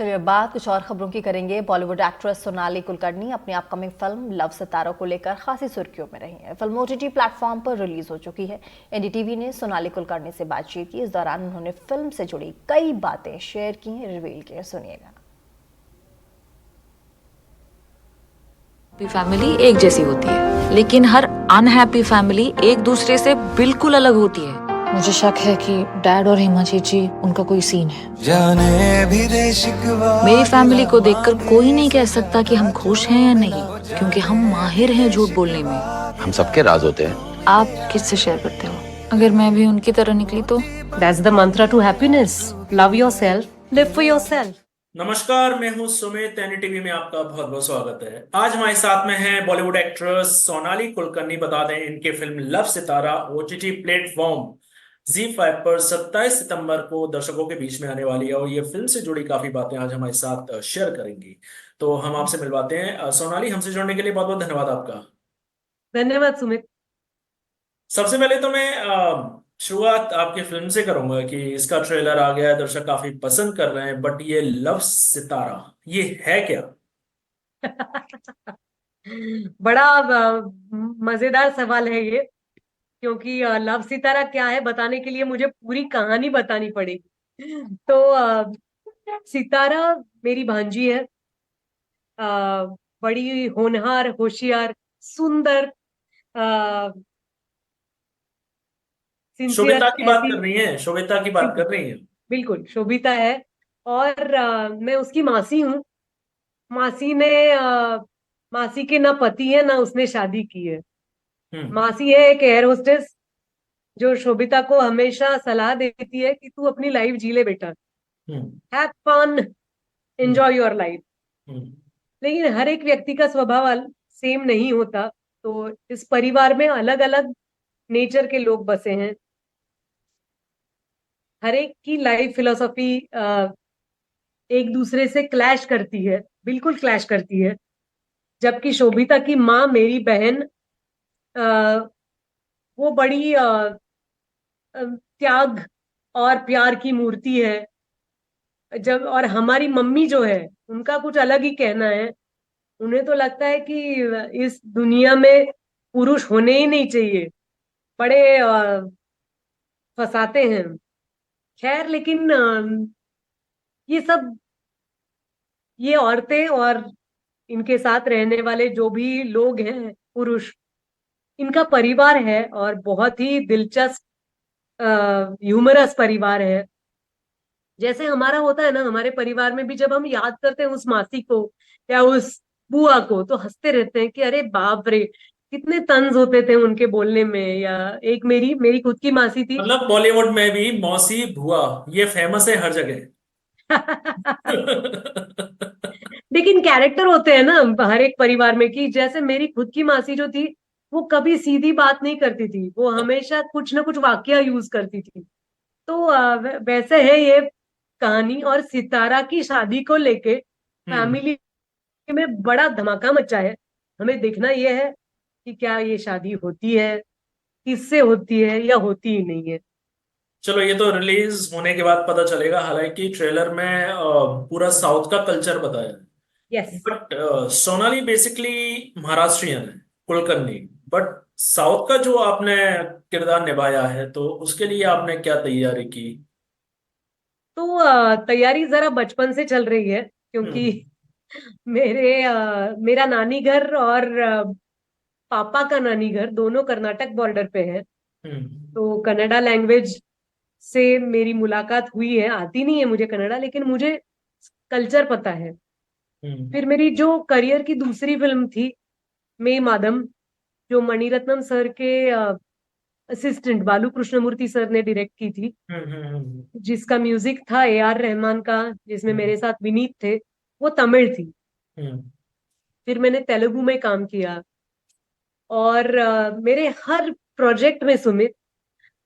चलिए बात कुछ और खबरों की करेंगे। बॉलीवुड एक्ट्रेस सोनाली कुलकर्णी अपनी अपकमिंग फिल्म लव सितारा को लेकर खासी सुर्खियों में रही है। फिल्म ओटीटी प्लेटफॉर्म पर रिलीज हो चुकी है। एनडीटीवी ने सोनाली कुलकर्णी से बातचीत की। इस दौरान उन्होंने फिल्म से जुड़ी कई बातें शेयर की, रिवील की। सुनिएगा। फैमिली एक जैसी होती है, लेकिन हर अनहैप्पी फैमिली एक दूसरे से बिल्कुल अलग होती है। मुझे शक है कि डैड और हेमा चेची उनका कोई सीन है। जाने भी दे शिकवा। मेरी फैमिली को देखकर कोई नहीं कह सकता कि हम खुश हैं या नहीं, क्योंकि हम माहिर हैं झूठ बोलने में। हम सबके राज होते हैं। आप किससे शेयर करते हो? अगर मैं भी उनकी तरह निकली तो? That's the mantra to happiness. Love yourself, live for yourself. नमस्कार, मैं हूं सुमित। एनडीटीवी में आपका बहुत बहुत स्वागत है। आज हमारे साथ में है बॉलीवुड एक्ट्रेस सोनाली कुलकर्णी। बता दें, इनके फिल्म लव सितारा ओटीटी प्लेटफॉर्म Z5 पर 27 सितंबर को दर्शकों के बीच में आने वाली है और ये फिल्म से जुड़ी काफी बातें आज हमारे साथ शेयर करेंगी। तो हम आपसे मिलवाते हैं। सोनाली, हमसे जुड़ने के लिए बहुत बहुत धन्यवाद आपका। धन्यवाद सुमित। सबसे पहले तो मैं शुरुआत आपकी फिल्म से करूंगा कि इसका ट्रेलर आ गया है, दर्शक काफी पसंद कर रहे हैं, बट ये लव सितारा ये है क्या? बड़ा मजेदार सवाल है ये, क्योंकि लव सितारा क्या है बताने के लिए मुझे पूरी कहानी बतानी पड़ेगी। तो सितारा मेरी भांजी है। बड़ी होनहार, होशियार, सुंदर, शोभिता सिंसियर की बात ऐसी। कर रही हैं? शोभिता की बात बिल्कुल, कर रही हैं? बिल्कुल शोभिता है। और मैं उसकी मासी हूँ। मासी ने मासी के ना पति है ना उसने शादी की है। हम्म। मासी है एक एयर होस्टेस, जो शोभिता को हमेशा सलाह देती है कि तू अपनी लाइफ जी ले बेटा, हम्म। Have fun, hmm. Enjoy your life. Hmm. लेकिन हर एक व्यक्ति का स्वभाव सेम नहीं होता। तो इस परिवार में अलग अलग नेचर के लोग बसे हैं। हर एक की लाइफ फिलोसॉफी एक दूसरे से क्लैश करती है, बिल्कुल क्लैश करती है। जबकि शोभिता की माँ, मेरी बहन, वो बड़ी त्याग और प्यार की मूर्ति है। जब और हमारी मम्मी जो है, उनका कुछ अलग ही कहना है। उन्हें तो लगता है कि इस दुनिया में पुरुष होने ही नहीं चाहिए, बड़े फंसाते हैं। खैर, लेकिन ये सब, ये औरतें और इनके साथ रहने वाले जो भी लोग हैं, पुरुष, इनका परिवार है और बहुत ही दिलचस्प ह्यूमरस परिवार है। जैसे हमारा होता है ना, हमारे परिवार में भी जब हम याद करते हैं उस मासी को या उस बुआ को, तो हंसते रहते हैं कि अरे बाप रे, कितने तंज होते थे उनके बोलने में। या एक मेरी मेरी खुद की मासी थी। मतलब बॉलीवुड में भी मौसी बुआ ये फेमस है हर जगह। लेकिन कैरेक्टर होते हैं ना हर एक परिवार में, कि जैसे मेरी खुद की मासी जो थी, वो कभी सीधी बात नहीं करती थी, वो हमेशा कुछ ना कुछ वाक्य यूज करती थी। तो वैसे है ये कहानी। और सितारा की शादी को लेके हम्म। फैमिली में बड़ा धमाका मचा है। हमें देखना यह है कि क्या ये शादी होती है, किससे होती है, या होती ही नहीं है। चलो, ये तो रिलीज होने के बाद पता चलेगा। हालांकि ट्रेलर में पूरा साउथ का कल्चर बताया है, yes. But Sonali basically Maharashtrian है, कुलकर्णी। बट साउथ का जो आपने किरदार निभाया है, तो उसके लिए आपने क्या तैयारी की? तो तैयारी जरा बचपन से चल रही है, क्योंकि हम्म। मेरा नानी घर और पापा का नानी घर दोनों कर्नाटक बॉर्डर पे है। हम्म। तो कन्नड़ा लैंग्वेज से मेरी मुलाकात हुई है। आती नहीं है मुझे कन्नड़ा, लेकिन मुझे कल्चर पता है। हम्म। फिर मेरी जो करियर की दूसरी फिल्म थी, मे मादम, जो मणिरत्नम सर के असिस्टेंट बालू कृष्णमूर्ति सर ने डायरेक्ट की थी, हम्म। हम्म। जिसका म्यूजिक था A R रहमान का, जिसमें हम्म। मेरे साथ विनीत थे, वो तमिल थी। हम्म। फिर मैंने तेलुगु में काम किया। और मेरे हर प्रोजेक्ट में सुमित,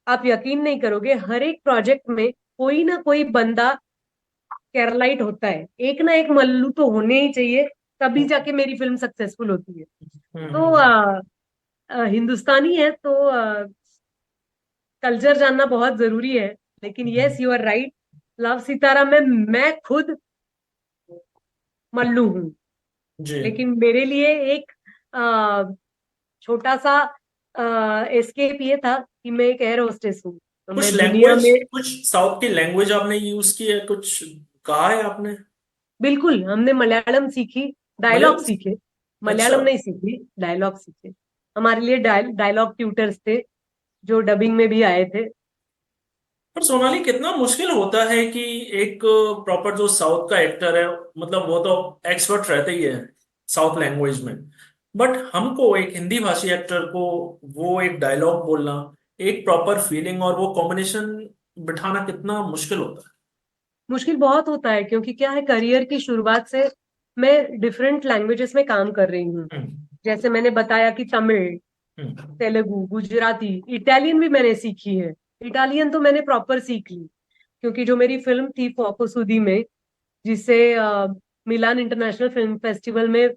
आप यकीन नहीं करोगे, हर एक प्रोजेक्ट में कोई ना कोई बंदा केरलाइट होता है। एक ना एक मल्लू तो होने ही चाहिए, तभी जाके मेरी फिल्म सक्सेसफुल होती है। तो हम्म। हिंदुस्तानी है तो कल्चर जानना बहुत जरूरी है। लेकिन हम्म। Yes, you are right. Love Sitara में मैं खुद मल्लू हूँ। जी। लेकिन मेरे लिए एक अ, छोटा सा एस्केप ये था कि मैं एक एयर होस्टेस हूँ, तो कुछ मैं दुनिया लैंग्वेज, में। कुछ साउथ की लैंग्वेज आपने यूज की है, कुछ कहा है आपने? बिल्कुल, हमने मलयालम सीखी, डायलॉग मलयालम? सीखे। अच्छा। मलयालम नहीं सीखी, डायलॉग सीखे। हमारे लिए डायलॉग ट्यूटर्स थे जो डबिंग में भी आए थे। पर सोनाली, कितना मुश्किल होता है कि एक प्रॉपर जो साउथ का एक्टर है, मतलब वो तो एक्सपर्ट रहते ही है साउथ लैंग्वेज में, बट हमको एक हिंदी भाषी एक्टर को वो एक डायलॉग बोलना, एक प्रॉपर फीलिंग और वो कॉम्बिनेशन बिठाना कितना मुश्किल होता मुश्किल बहुत होता है, क्योंकि क्या है, करियर की शुरुआत से मैं डिफरेंट लैंग्वेजेस में काम कर रही हूँ। है। जैसे मैंने बताया कि तमिल, हम्म। तेलुगु, गुजराती, इटालियन भी मैंने सीखी है। इटालियन तो मैंने प्रॉपर सीख ली, क्योंकि जो मेरी फिल्म थी फोकोसुदी में, जिसे मिलान इंटरनेशनल फिल्म फेस्टिवल में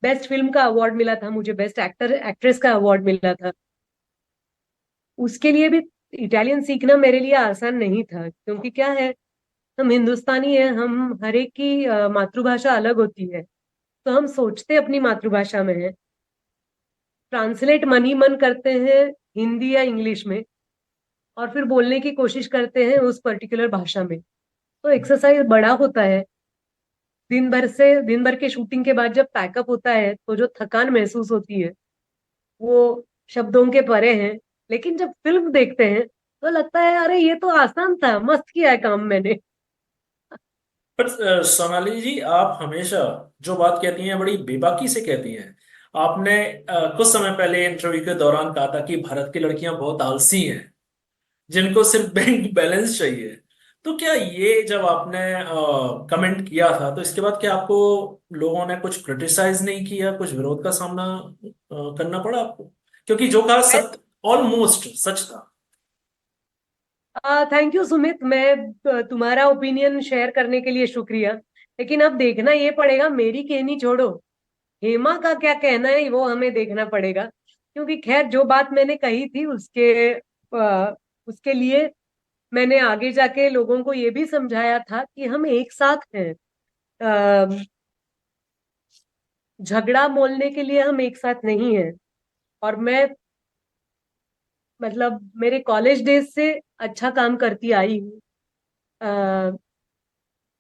बेस्ट फिल्म का अवार्ड मिला था, मुझे बेस्ट एक्टर एक्ट्रेस का अवार्ड मिला था। उसके लिए भी इटालियन सीखना मेरे लिए आसान नहीं था, क्योंकि क्या है, हम हिंदुस्तानी हैं, हम हर एक की मातृभाषा अलग होती है। तो हम सोचते अपनी मातृभाषा में है, ट्रांसलेट मन ही मन करते हैं हिंदी या इंग्लिश में, और फिर बोलने की कोशिश करते हैं उस पर्टिकुलर भाषा में। तो एक्सरसाइज बड़ा होता है। दिन भर के शूटिंग के बाद जब पैकअप होता है, तो जो थकान महसूस होती है वो शब्दों के परे है। लेकिन जब फिल्म देखते हैं तो लगता है अरे ये तो आसान था, मस्त किया है काम मैंने। पर सोनाली जी, आप हमेशा जो बात कहती हैं बड़ी बेबाकी से कहती हैं। आपने कुछ समय पहले इंटरव्यू के दौरान कहा था कि भारत की लड़कियां बहुत आलसी हैं, जिनको सिर्फ बैंक बैलेंस चाहिए। तो क्या ये जब आपने कमेंट किया था, तो इसके बाद क्या आपको लोगों ने कुछ क्रिटिसाइज नहीं किया, कुछ विरोध का सामना करना पड़ा आपको? क्योंकि जो कहा सत्य, ऑलमोस्ट सच था। थैंक यू सुमित, मैं तुम्हारा ओपिनियन शेयर करने के लिए शुक्रिया। लेकिन अब देखना ये पड़ेगा, मेरी कहनी छोड़ो, हेमा का क्या कहना है वो हमें देखना पड़ेगा। क्योंकि खैर, जो बात मैंने कही थी उसके लिए मैंने आगे जाके लोगों को ये भी समझाया था कि हम एक साथ हैं। अ, झगड़ा मोलने के लिए हम एक साथ नहीं हैं। और मैं, मतलब मेरे कॉलेज डेज से अच्छा काम करती आई हूँ।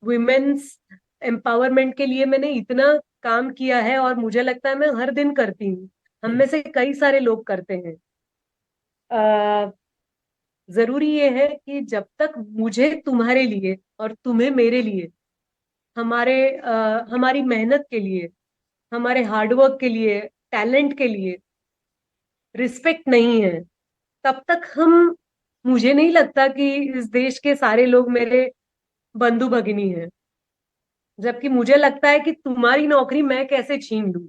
वुमेन्स एम्पावरमेंट के लिए मैंने इतना काम किया है, और मुझे लगता है मैं हर दिन करती हूँ। हम में से कई सारे लोग करते हैं। अ, जरूरी ये है कि जब तक मुझे तुम्हारे लिए और तुम्हें मेरे लिए, हमारी मेहनत के लिए, हमारे हार्डवर्क के लिए, टैलेंट के लिए रिस्पेक्ट नहीं है, तब तक हम, मुझे नहीं लगता कि इस देश के सारे लोग मेरे बंधु भगिनी हैं। जबकि मुझे लगता है कि तुम्हारी नौकरी मैं कैसे छीन लूं,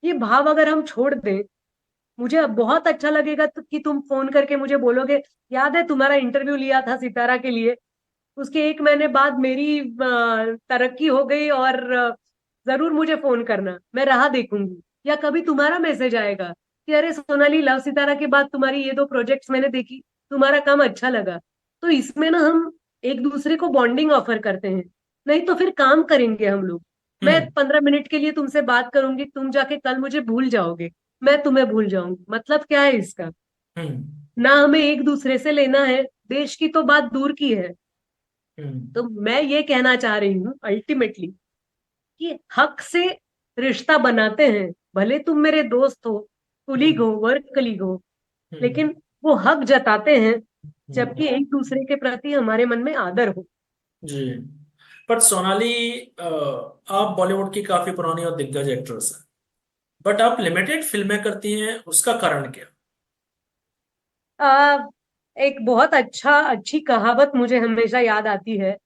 ये भाव अगर हम छोड़ दें, मुझे अब बहुत अच्छा लगेगा कि तुम फोन करके मुझे बोलोगे, याद है तुम्हारा इंटरव्यू लिया था सितारा के लिए, उसके एक महीने बाद मेरी तरक्की हो गई, और जरूर मुझे फोन करना, मैं राह देखूंगी। या कभी तुम्हारा मैसेज आएगा कि अरे सोनाली, लव सितारा के बाद तुम्हारी ये दो प्रोजेक्ट्स मैंने देखी, तुम्हारा काम अच्छा लगा। तो इसमें ना हम एक दूसरे को बॉन्डिंग ऑफर करते हैं। नहीं तो फिर काम करेंगे हम लोग, मैं हम्म। 15 मिनट के लिए तुमसे बात करूंगी, तुम जाके कल मुझे भूल जाओगे, मैं तुम्हें भूल जाऊंगी। मतलब क्या है इसका? हम्म। ना हमें एक दूसरे से लेना है, देश की तो बात दूर की है। हम्म। तो मैं ये कहना चाह रही हूँ अल्टीमेटली कि हक से रिश्ता बनाते हैं, भले तुम मेरे दोस्त हो, कुलीग हम्म। हो, वर्क कलीग हो, हम्म। लेकिन वो हक जताते हैं हम्म। जबकि एक दूसरे के प्रति हमारे मन में आदर हो। जी। पर सोनाली, आप बॉलीवुड की काफी पुरानी और दिग्गज एक्ट्रेस हैं, बट आप लिमिटेड फिल्में करती हैं, उसका कारण क्या? आ, एक बहुत अच्छी कहावत मुझे हमेशा याद आती है,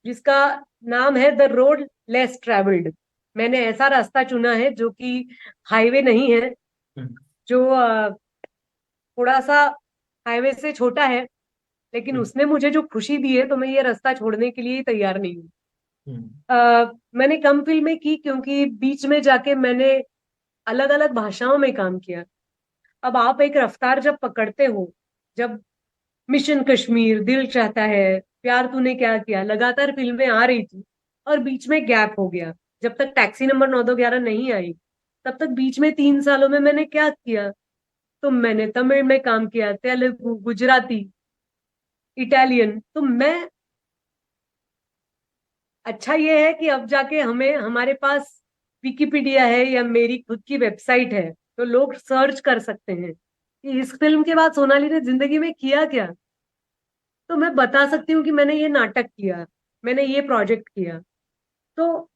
जिसका नाम है द रोड लेस ट्रेवल्ड। मैंने ऐसा रास्ता चुना है जो कि हाईवे नहीं है, हम्म। जो थोड़ा सा हाईवे से छोटा है, लेकिन हम्म। उसने मुझे जो खुशी दी है, तो मैं ये रास्ता छोड़ने के लिए ही तैयार नहीं हूँ। हम्म। मैंने कम फिल्में की, क्योंकि बीच में जाके मैंने अलग अलग भाषाओं में काम किया। अब आप एक रफ्तार जब पकड़ते हो, जब मिशन कश्मीर, दिल चाहता है, प्यार तूने क्या किया, लगातार फिल्में आ रही थी, और बीच में गैप हो गया। जब तक टैक्सी नंबर 9211 नहीं आई, तब तक बीच में 3 सालों में मैंने क्या किया? तो मैंने तमिल में काम किया, तेलुगु, गुजराती, इटालियन। तो मैं, अच्छा ये है कि अब जाके हमारे पास विकिपीडिया है या मेरी खुद की वेबसाइट है, तो लोग सर्च कर सकते हैं कि इस फिल्म के बाद सोनाली ने जिंदगी में किया क्या। तो मैं बता सकती हूँ कि मैंने ये नाटक किया, मैंने ये प्रोजेक्ट किया। तो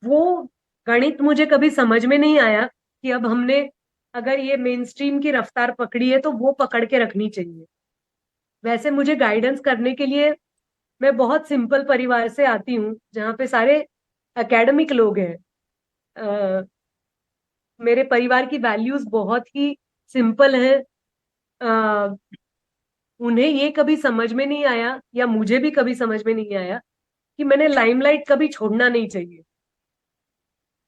वो गणित मुझे कभी समझ में नहीं आया कि अब हमने अगर ये मेन स्ट्रीम की रफ्तार पकड़ी है तो वो पकड़ के रखनी चाहिए। वैसे मुझे गाइडेंस करने के लिए, मैं बहुत सिंपल परिवार से आती हूँ जहाँ पे सारे एकेडमिक लोग हैं। अ, मेरे परिवार की वैल्यूज बहुत ही सिंपल हैं। अ, उन्हें ये कभी समझ में नहीं आया, या मुझे भी कभी समझ में नहीं आया कि मैंने लाइमलाइट कभी छोड़ना नहीं चाहिए।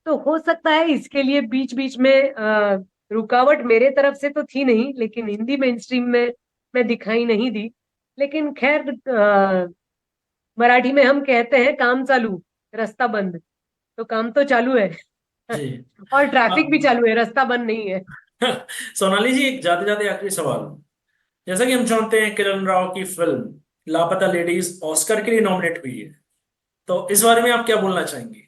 तो हो सकता है इसके लिए बीच बीच में रुकावट मेरे तरफ से तो थी नहीं, लेकिन हिंदी मेन स्ट्रीम में मैं दिखाई नहीं दी। लेकिन खैर, मराठी में हम कहते हैं काम चालू रास्ता बंद, तो काम तो चालू है। जी। और ट्रैफिक भी आ, चालू है, रास्ता बंद नहीं है। सोनाली जी, एक जाते जाते आखिरी सवाल। जैसा कि हम जानते हैं, किरण राव की फिल्म लापता लेडीज ऑस्कर के लिए नॉमिनेट हुई है, तो इस बारे में आप क्या बोलना चाहेंगे?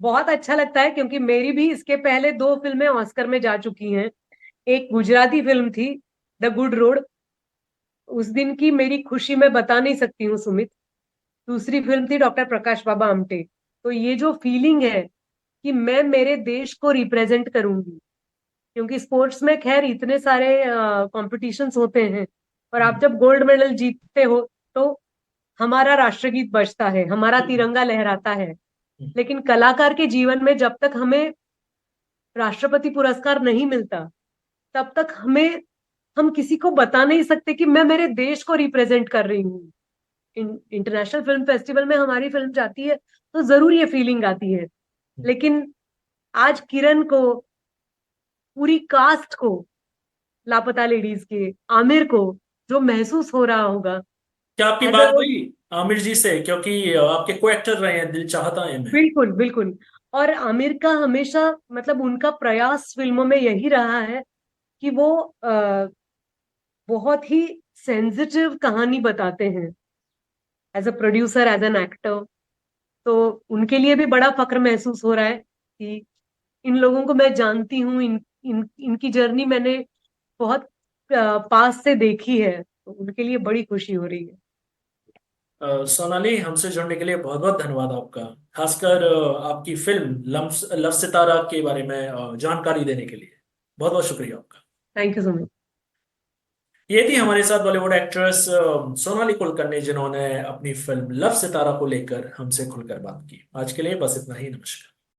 बहुत अच्छा लगता है, क्योंकि मेरी भी इसके पहले 2 फिल्में ऑस्कर में जा चुकी हैं। एक गुजराती फिल्म थी, द गुड रोड। उस दिन की मेरी खुशी मैं बता नहीं सकती हूँ, सुमित। दूसरी फिल्म थी डॉक्टर प्रकाश बाबा आमटे। तो ये जो फीलिंग है कि मैं मेरे देश को रिप्रेजेंट करूंगी, क्योंकि स्पोर्ट्स में खैर इतने सारे कॉम्पिटिशन्स होते हैं, और आप जब गोल्ड मेडल जीतते हो तो हमारा राष्ट्रगीत बजता है, हमारा तिरंगा लहराता है। लेकिन कलाकार के जीवन में जब तक हमें राष्ट्रपति पुरस्कार नहीं मिलता, तब तक हम किसी को बता नहीं सकते कि मैं मेरे देश को रिप्रेजेंट कर रही हूँ। इंटरनेशनल फिल्म फेस्टिवल में हमारी फिल्म जाती है तो जरूर ये फीलिंग आती है। लेकिन आज किरण को, पूरी कास्ट को, लापता लेडीज के आमिर को जो महसूस हो रहा होगा क्या आपकी एज अ बात रोल। हुई आमिर जी से? क्योंकि आपके को एक्टर रहे हैं, दिल चाहता है मैं। बिल्कुल बिल्कुल। और आमिर का हमेशा, मतलब उनका प्रयास फिल्मों में यही रहा है कि वो बहुत ही सेंसिटिव कहानी बताते हैं, as a producer, as an actor. तो उनके लिए भी बड़ा फक्र महसूस हो रहा है कि इन लोगों को मैं जानती हूँ, इनकी जर्नी मैंने बहुत पास से देखी है, तो उनके लिए बड़ी खुशी हो रही है। सोनाली, हमसे जुड़ने के लिए बहुत बहुत धन्यवाद आपका। खासकर आपकी फिल्म लव सितारा के बारे में जानकारी देने के लिए बहुत बहुत शुक्रिया आपका। Thank you so much. ये थी हमारे साथ बॉलीवुड एक्ट्रेस सोनाली कुलकर्णी, जिन्होंने अपनी फिल्म लव सितारा को लेकर हमसे खुलकर बात की। आज के लिए बस इतना ही। नमस्कार।